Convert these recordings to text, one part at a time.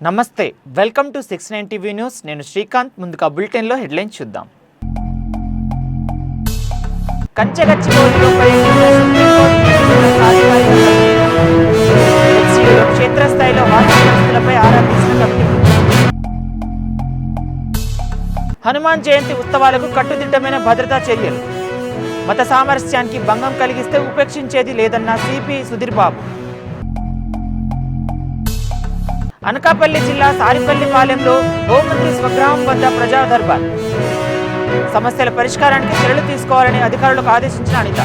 నమస్తే, welcome to 69 TV news. నేను శ్రీకాంత్. ముందుగా బులెటిన్లో హెడ్లైన్స్ చూద్దాం. కంచెగచ్చిబౌలిలో క్షేత్రస్థాయిలో వాతావరణలపై ఆరా తీసిన కమిటీ. హనుమాన్ జయంతి ఉత్సవాలకు కట్టుదిట్టమైన భద్రతా చర్యలు. మత సామరస్యానికి భంగం కలిగిస్తే ఉపేక్షించేది లేదన్న సిపి సుధీర్ బాబు. అనకాపల్లి జిల్లా సారిపల్లిపాలెంలో హోంమంత్రి స్వగ్రామం వద్ద ప్రజా దర్బార్. సమస్యల పరిష్కారానికి చర్యలు తీసుకోవాలని అధికారులకు ఆదేశించిన అనిత.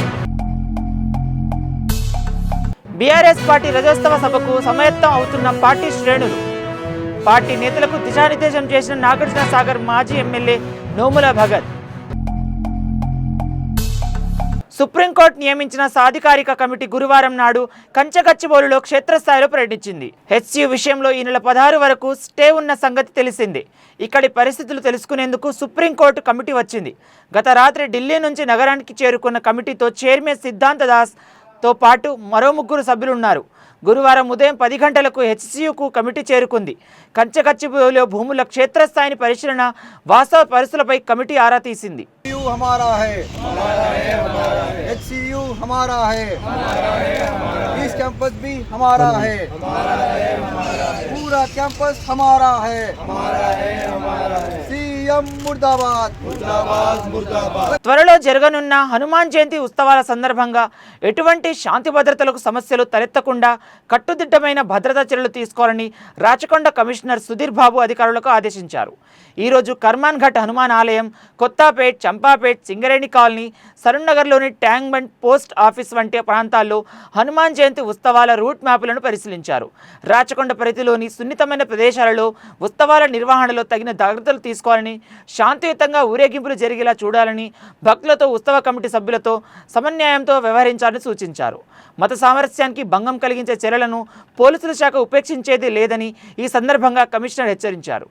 బీఆర్ఎస్ పార్టీ రజోత్సవ సభకు సమాయత్తం అవుతున్న పార్టీ శ్రేణులు. పార్టీ నేతలకు దిశానిర్దేశం చేసిన నాగార్జున సాగర్ మాజీ ఎమ్మెల్యే నోముల భగత్. సుప్రీంకోర్టు నియమించిన సాధికారిక కమిటీ గురువారం నాడు కంచెగచ్చిబౌలిలో క్షేత్రస్థాయిలో పర్యటించింది. హెచ్సియు విషయంలో ఈ నెల 16 వరకు స్టే ఉన్న సంగతి తెలిసిందే. ఇక్కడి పరిస్థితులు తెలుసుకునేందుకు సుప్రీంకోర్టు కమిటీ వచ్చింది. గత రాత్రి ఢిల్లీ నుంచి నగరానికి చేరుకున్న కమిటీతో చైర్మన్ సిద్ధాంత దాస్తో పాటు మరో 3 సభ్యులున్నారు. గురువారం ఉదయం 10 గంటలకు హెచ్సియుకు కమిటీ చేరుకుంది. కంచెగచ్చిబౌలిలో భూముల క్షేత్రస్థాయిని పరిశీలన, వాస్తవ పరిస్థితులపై కమిటీ ఆరా తీసింది. हमारा है HCU हमारा है ईस्ट कैंपस भी हमारा है पूरा कैंपस हमारा है सीएम मुर्दाबाद త్వరలో జరగనున్న హనుమాన్ జయంతి ఉత్సవాల సందర్భంగా ఎటువంటి శాంతి భద్రతలకు సమస్యలు తలెత్తకుండా కట్టుదిట్టమైన భద్రతా చర్యలు తీసుకోవాలని రాచకొండ కమిషనర్ సుధీర్ బాబు అధికారులకు ఆదేశించారు. ఈరోజు కర్మాన్ ఘట్ హనుమాన్ ఆలయం, కొత్తపేట్, చంపాపేట్, సింగరేణి కాలనీ, సరూర్నగర్లోని ట్యాంక్ బండ్, పోస్ట్ ఆఫీస్ వంటి ప్రాంతాల్లో హనుమాన్ జయంతి ఉత్సవాల రూట్ మ్యాపులను పరిశీలించారు. రాచకొండ పరిధిలోని సున్నితమైన ప్రదేశాలలో ఉత్సవాల నిర్వహణలో తగిన జాగ్రత్తలు తీసుకోవాలని, శాంతియుతంగా ఊరేగింపులు జరిగేలా చూడాలని, భక్తులతో, ఉత్సవ కమిటీ సభ్యులతో సమన్వయంతో వ్యవహరించాలని సూచించారు. మత సామరస్యానికి భంగం కలిగించే చర్యలను పోలీసుల శాఖ ఉపేక్షించేది లేదని ఈ సందర్భంగా కమిషనర్ హెచ్చరించారు.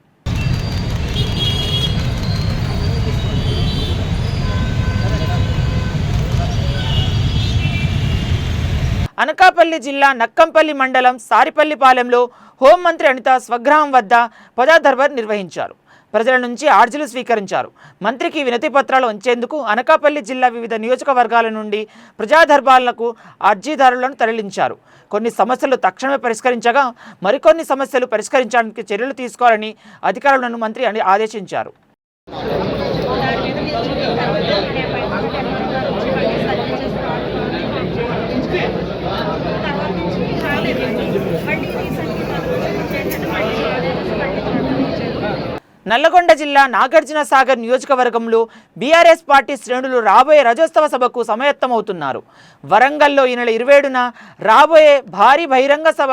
అనకాపల్లి జిల్లా నక్కంపల్లి మండలం సారిపల్లిపాలెంలో హోంమంత్రి అనిత స్వగ్రామం వద్ద ప్రజా దర్బార్ నిర్వహించారు. ప్రజల నుంచి అర్జీలు స్వీకరించారు. మంత్రికి వినతి పత్రాలు ఉంచేందుకు అనకాపల్లి జిల్లా వివిధ నియోజకవర్గాల నుండి ప్రజా దర్బార్లకు అర్జీదారులను తరలించారు. కొన్ని సమస్యలు తక్షణమే పరిష్కరించగా మరికొన్ని సమస్యలు పరిష్కరించడానికి చర్యలు తీసుకోవాలని అధికారులను మంత్రి ఆదేశించారు. నల్లగొండ జిల్లా నాగార్జున సాగర్ నియోజకవర్గంలో బీఆర్ఎస్ పార్టీ శ్రేణులు రాబోయే రజోత్సవ సభకు సమాయత్తమవుతున్నారు. వరంగల్లో ఈ నెల 27న రాబోయే భారీ బహిరంగ సభ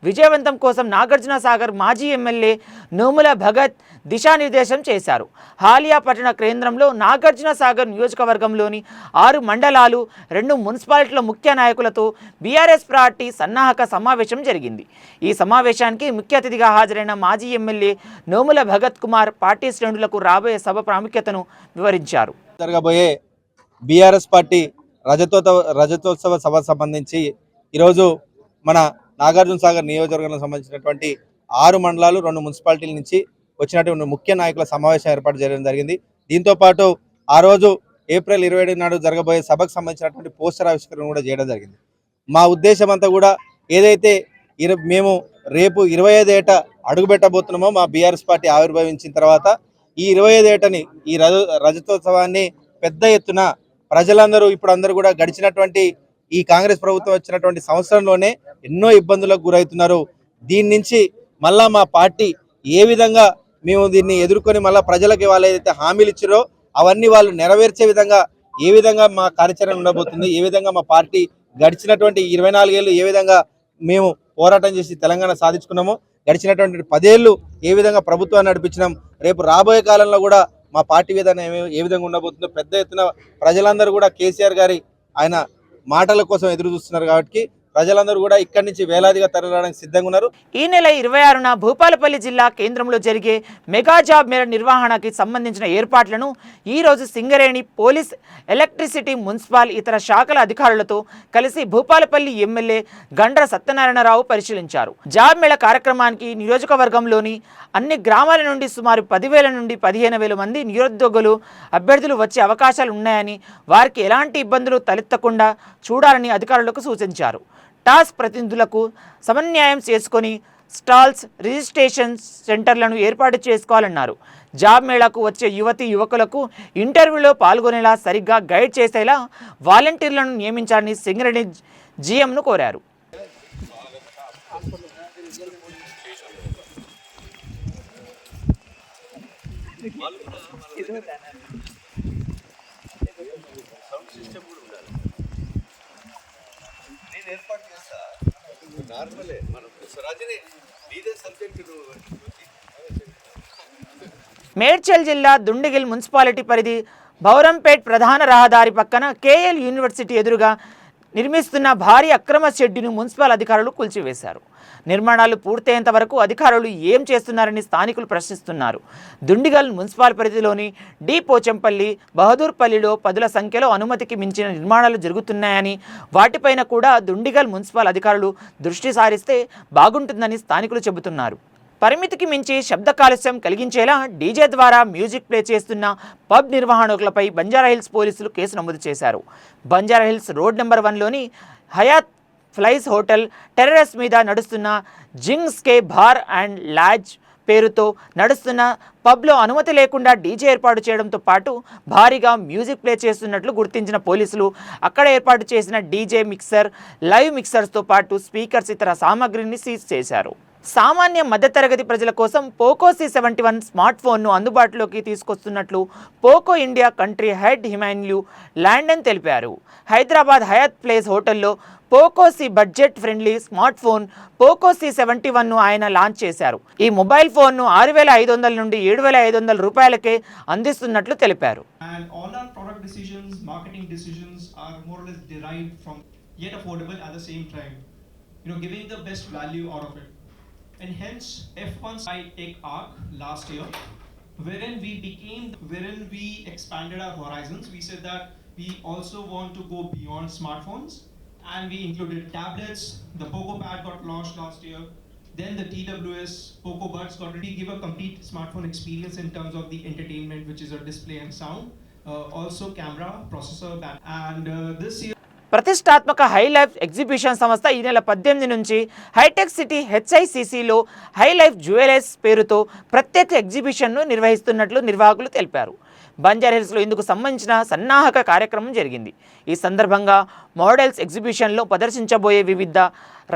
విజయవంతం కోసం నాగార్జున సాగర్ మాజీ ఎమ్మెల్యే నోముల భగత్ దిశానిర్దేశం చేశారు. హాలియా పట్టణ కేంద్రంలో నాగార్జున సాగర్ నియోజకవర్గంలోని 6 మండలాలు, 2 మున్సిపాలిటీల ముఖ్య నాయకులతో బీఆర్ఎస్ పార్టీ సన్నాహక సమావేశం జరిగింది. ఈ సమావేశానికి ముఖ్య అతిథిగా హాజరైన మాజీ ఎమ్మెల్యే నోముల భగత్ కుమార్ పార్టీ శ్రేణులకు రాబోయే సభ ప్రాముఖ్యతను వివరించారు. జరగబోయే బీఆర్ఎస్ పార్టీ రజతోత్సవ సభ సంబంధించి ఈరోజు మన నాగార్జున సాగర్ నియోజకవర్గానికి సంబంధించినటువంటి 6 మండలాలు, 2 మున్సిపాలిటీల నుంచి వచ్చినటువంటి ముఖ్య నాయకుల సమావేశం ఏర్పాటు చేయడం జరిగింది. దీంతో పాటు ఆ రోజు ఏప్రిల్ 27 నాడు జరగబోయే సభకు సంబంధించినటువంటి పోస్టర్ ఆవిష్కరణ కూడా చేయడం జరిగింది. మా ఉద్దేశం అంతా కూడా ఏదైతే మేము రేపు 25 ఏట అడుగు పెట్టబోతున్నామో, మా బీఆర్ఎస్ పార్టీ ఆవిర్భవించిన తర్వాత ఈ 25 ఏటని, ఈ రజతోత్సవాన్ని పెద్ద ఎత్తున ప్రజలందరూ ఇప్పుడు అందరూ కూడా గడిచినటువంటి ఈ కాంగ్రెస్ ప్రభుత్వం వచ్చినటువంటి సంవత్సరంలోనే ఎన్నో ఇబ్బందులకు గురవుతున్నారు. దీని నుంచి మళ్ళా మా పార్టీ ఏ విధంగా మేము దీన్ని ఎదుర్కొని మళ్ళీ ప్రజలకు వాళ్ళు ఏదైతే హామీలు ఇచ్చారో అవన్నీ వాళ్ళు నెరవేర్చే విధంగా ఏ విధంగా మా కార్యాచరణ ఉండబోతుంది, ఏ విధంగా మా పార్టీ గడిచినటువంటి 24 ఏళ్ళు ఏ విధంగా మేము పోరాటం చేసి తెలంగాణ సాధించుకున్నామో, గడిచినటువంటి 10 ఏళ్ళు ఏ విధంగా ప్రభుత్వాన్ని నడిపించినాం, రేపు రాబోయే కాలంలో కూడా మా పార్టీ విధానం ఏ విధంగా ఉండబోతుందో పెద్ద ఎత్తున ప్రజలందరూ కూడా కేసీఆర్ గారి ఆయన మాటల కోసం ఎదురు చూస్తున్నారు. కాబట్టి ప్రజలందరూ కూడా ఇక్కడి నుంచి వేలాదిగా తరలిరావడానికి సిద్ధంగా ఉన్నారు. ఈ నెల 26న భూపాలపల్లి జిల్లా కేంద్రంలో జరిగే మెగా జాబ్ మేళ నిర్వహణకి సంబంధించిన ఏర్పాట్లను ఈరోజు సింగరేణి, పోలీస్, ఎలక్ట్రిసిటీ, మున్సిపల్, ఇతర శాఖల అధికారులతో కలిసి భూపాలపల్లి ఎమ్మెల్యే గండ్ర సత్యనారాయణరావు పరిశీలించారు. జాబ్ మేళ కార్యక్రమానికి నియోజకవర్గంలోని అన్ని గ్రామాల నుండి సుమారు 10,000 నుండి 15,000 మంది నిరుద్యోగులు అభ్యర్థులు వచ్చే అవకాశాలు ఉన్నాయని, వారికి ఎలాంటి ఇబ్బందులు తలెత్తకుండా చూడాలని అధికారులకు సూచించారు. టాస్క్ ప్రతినిధులకు సమన్వయం చేసుకొని స్టాల్స్, రిజిస్ట్రేషన్ సెంటర్లను ఏర్పాటు చేసుకోవాలన్నారు. జాబ్ మేళాకు వచ్చే యువతీ యువకులకు ఇంటర్వ్యూలో పాల్గొనేలా సరిగ్గా గైడ్ చేసేలా వాలంటీర్లను నియమించాలని సింగరేణి జీఎంను కోరారు. మేడ్చల్ జిల్లా దుండిగిల్ మున్సిపాలిటీ పరిధి బౌరంపేట్ ప్రధాన రహదారి పక్కన కేఎల్ యూనివర్సిటీ ఎదురుగా నిర్మిస్తున్న భారీ అక్రమ షెడ్డును మున్సిపల్ అధికారులు కూల్చివేశారు. నిర్మాణాలు పూర్తయ్యేంత వరకు అధికారులు ఏం చేస్తున్నారని స్థానికులు ప్రశ్నిస్తున్నారు. దుండిగల్ మున్సిపల్ పరిధిలోని డి పోచంపల్లి, బహదూర్పల్లిలో పదుల సంఖ్యలో అనుమతికి మించిన నిర్మాణాలు జరుగుతున్నాయని, వాటిపైన కూడా దుండిగల్ మున్సిపల్ అధికారులు దృష్టి సారిస్తే బాగుంటుందని స్థానికులు చెబుతున్నారు. పరిమితికి మించి శబ్ద కాలుష్యం కలిగించేలా డీజే ద్వారా మ్యూజిక్ ప్లే చేస్తున్న పబ్ నిర్వాహకులపై బంజారాహిల్స్ పోలీసులు కేసు నమోదు చేశారు. బంజారాహిల్స్ రోడ్ నెంబర్ 1లోని హయాత్ ఫ్లైస్ హోటల్ టెర్రస్ మీద నడుస్తున్న జింగ్స్కే బార్ అండ్ లాడ్జ్ పేరుతో నడుస్తున్న పబ్లో అనుమతి లేకుండా డీజే ఏర్పాటు చేయడంతో పాటు భారీగా మ్యూజిక్ ప్లే చేస్తున్నట్లు గుర్తించిన పోలీసులు అక్కడ ఏర్పాటు చేసిన డీజే మిక్సర్, లైవ్ మిక్సర్స్తో పాటు స్పీకర్స్, ఇతర సామాగ్రిని సీజ్ చేశారు. సామాన్య మధ్యతరగతి ప్రజల కోసం పోకో C71 స్మార్ట్ ఫోన్ను అందుబాటులోకి తీసుకొస్తున్నట్లు Poco India country head Himanshu Tandon తెలిపారు. హైదరాబాద్ హయాత్ ప్లేస్ హోటల్లో Poco C budget friendly smart phone Poco C71ను ఆయన లాంచ్ చేశారు. ఈ మొబైల్ ఫోన్ను 6,500 నుండి 7,500 రూపాయలకే అందిస్తున్నట్లు తెలిపారు. And all our product decisions, marketing decisions are more or less derived from yet affordable at the same time, giving the best value out of it. And hence F1 by Tech Arc last year, wherein we expanded our horizons. We said that we also want to go beyond smartphones, and we included tablets. The Poco Pad got launched last year. Then the TWS Poco Buds got ready to give a complete smartphone experience in terms of the entertainment, which is a display and sound, also camera, processor, and this year. ప్రతిష్టాత్మక Hi Life exhibition సంస్థ ఈ నెల 18 నుంచి హైటెక్ City HICCలో Hi Life jewellers పేరుతో ప్రత్యేక ఎగ్జిబిషన్ను నిర్వహిస్తున్నట్లు నిర్వాహకులు తెలిపారు. బంజారాహిల్స్లో ఇందుకు సంబంధించిన సన్నాహక కార్యక్రమం జరిగింది. ఈ సందర్భంగా మోడల్స్ ఎగ్జిబిషన్లో ప్రదర్శించబోయే వివిధ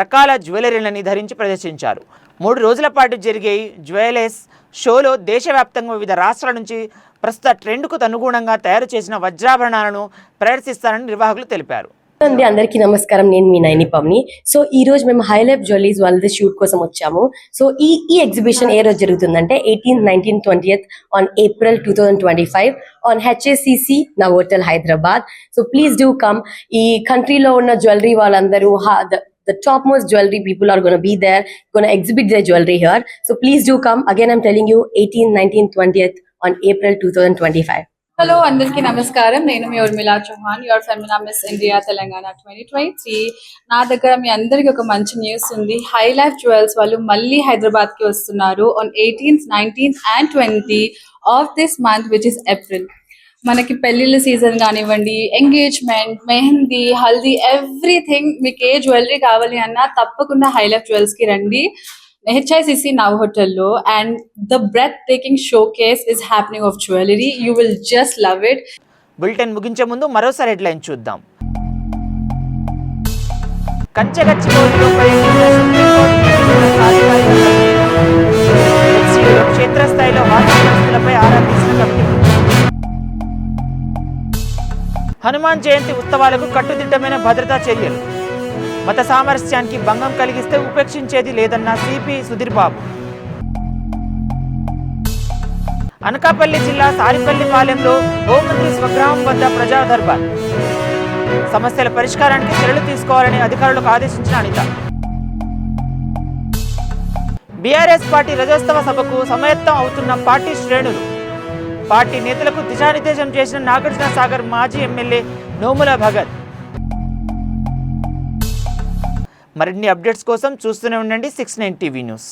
రకాల జ్యువెలరీలని ధరించి ప్రదర్శించారు. 3 రోజుల పాటు జరిగే జ్యువెలర్స్ షోలో దేశవ్యాప్తంగా వివిధ రాష్ట్రాల నుంచి ప్రస్తుత ట్రెండ్కు అనుగుణంగా తయారు చేసిన వజ్రాభరణాలను ప్రదర్శిస్తారని నిర్వాహకులు తెలిపారు. అందరికీ నమస్కారం, నేను మీ నైని పమ్ని. సో ఈ రోజు మేము హైలైఫ్ జ్యువెలరీస్ వాళ్ళది షూట్ కోసం వచ్చాము. సో ఈ ఎగ్జిబిషన్ ఏ రోజు జరుగుతుందంటే 18th, 19th, 20th on April 2025 on HICC Novotel Hyderabad. So please do come. ఈ కంట్రీలో ఉన్న జ్యువెలరీ వాళ్ళందరూ the topmost jewelry people are going to be there, going to exhibit their jewelry here. So please do come. Again, I'm telling you, 18th, 19th, 20th on April 2025. Hello అందరికీ నమస్కారం. నేను మీ Urmila Chauhan, your Femina Miss India Telangana 2023. నా దగ్గర మీ అందరికి ఒక మంచి news ఉంది. హై లైఫ్ జ్యువెల్స్ వాళ్ళు మళ్ళీ హైదరాబాద్ కి వస్తున్నారు on 18th, 19th and 20th of this month, which is April. మనకి పెళ్లిళ్ళ సీజన్ కానివ్వండి, ఎంగేజ్మెంట్, మెహందీ, హల్దీ, ఎవ్రీథింగ్, మీకు ఏ జ్యువెలరీ కావాలి అన్నా తప్పకుండా హై లైఫ్ జ్యువెల్స్ కి రండి. HICC Now Hotel lo, and the breathtaking showcase is happening of jewelry. You will just love it. Bulletin ముగించే ముందు మరోసారి హెడ్లైన్ చూద్దాం. కంచెగచ్చిబౌలిలో క్షేత్రస్థాయిలో వాతావరణలపై ఆరా తీసిన కమిటీ. హనుమాన్ జయంతి ఉత్సవాలకు కట్టుదిట్టమైన భద్రతా చర్యలు. మత సామరస్యానికి భంగం కలిగిస్తే ఉపేక్షించేది లేదన్న సిపి సుధీర్ బాబు. అనకాపల్లి జిల్లా సారిపల్లిపాలెంలో హోంమంత్రి స్వగ్రామం వద్ద ప్రజా దర్బార్. సమస్యల పరిష్కారానికి చర్యలు తీసుకోవాలని అధికారులకు ఆదేశించిన అనిత. బీఆర్ఎస్ పార్టీ రజోత్సవ సభకు సమాయత్తం అవుతున్న పార్టీ శ్రేణులు. పార్టీ నేతలకు దిశానిర్దేశం చేసిన నాగార్జున సాగర్ మాజీ ఎమ్మెల్యే నోముల భగత్. మరిన్ని అప్డేట్స్ కోసం చూస్తూనే ఉండండి 69 టీవీ న్యూస్.